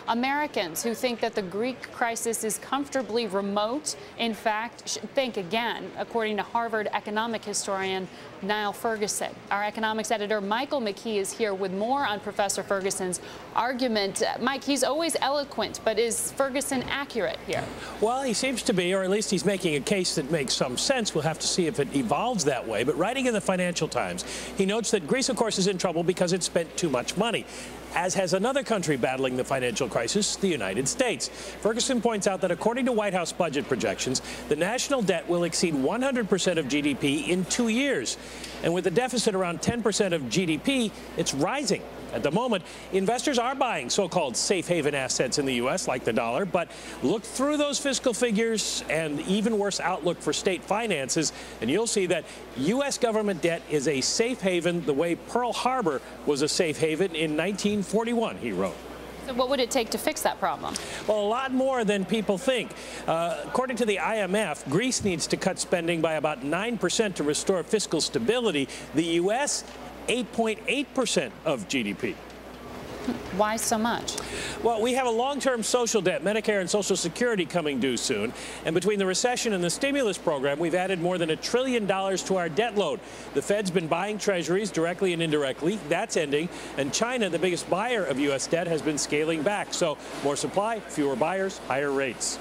Americans who think that the Greek crisis is comfortably remote, in fact, should think again, according to Harvard economic historian Niall Ferguson. Our economics editor Michael McKee is here with more on Professor Ferguson's argument. Mike, he's always eloquent, but is Ferguson accurate here? Well, he seems to be, or at least he's making a case that makes some sense. We'll have to see if it evolves that way. But writing in the Financial Times, he notes that Greece, of course, is in trouble because it spent too much money, as has another country battling the financial crisis, the United States. Ferguson points out that according to White House budget projections, the national debt will exceed 100% of GDP in 2 years. And with the deficit around 10% of GDP, it's rising. At the moment, investors are buying so-called safe haven assets in the U.S., like the dollar, but look through those fiscal figures and even worse outlook for state finances, and you'll see that U.S. government debt is a safe haven the way Pearl Harbor was a safe haven in 1941, he wrote. So what would it take to fix that problem? Well, a lot more than people think. According to the IMF, Greece needs to cut spending by about 9% to restore fiscal stability. The U.S., 8.8% of GDP. Why so much? Well, we have a long-term social debt, Medicare and Social Security, coming due soon. And between the recession and the stimulus program, we've added more than $1 trillion to our debt load. The Fed's been buying treasuries directly and indirectly. That's ending. And China, the biggest buyer of U.S. debt, has been scaling back. So more supply, fewer buyers, higher rates.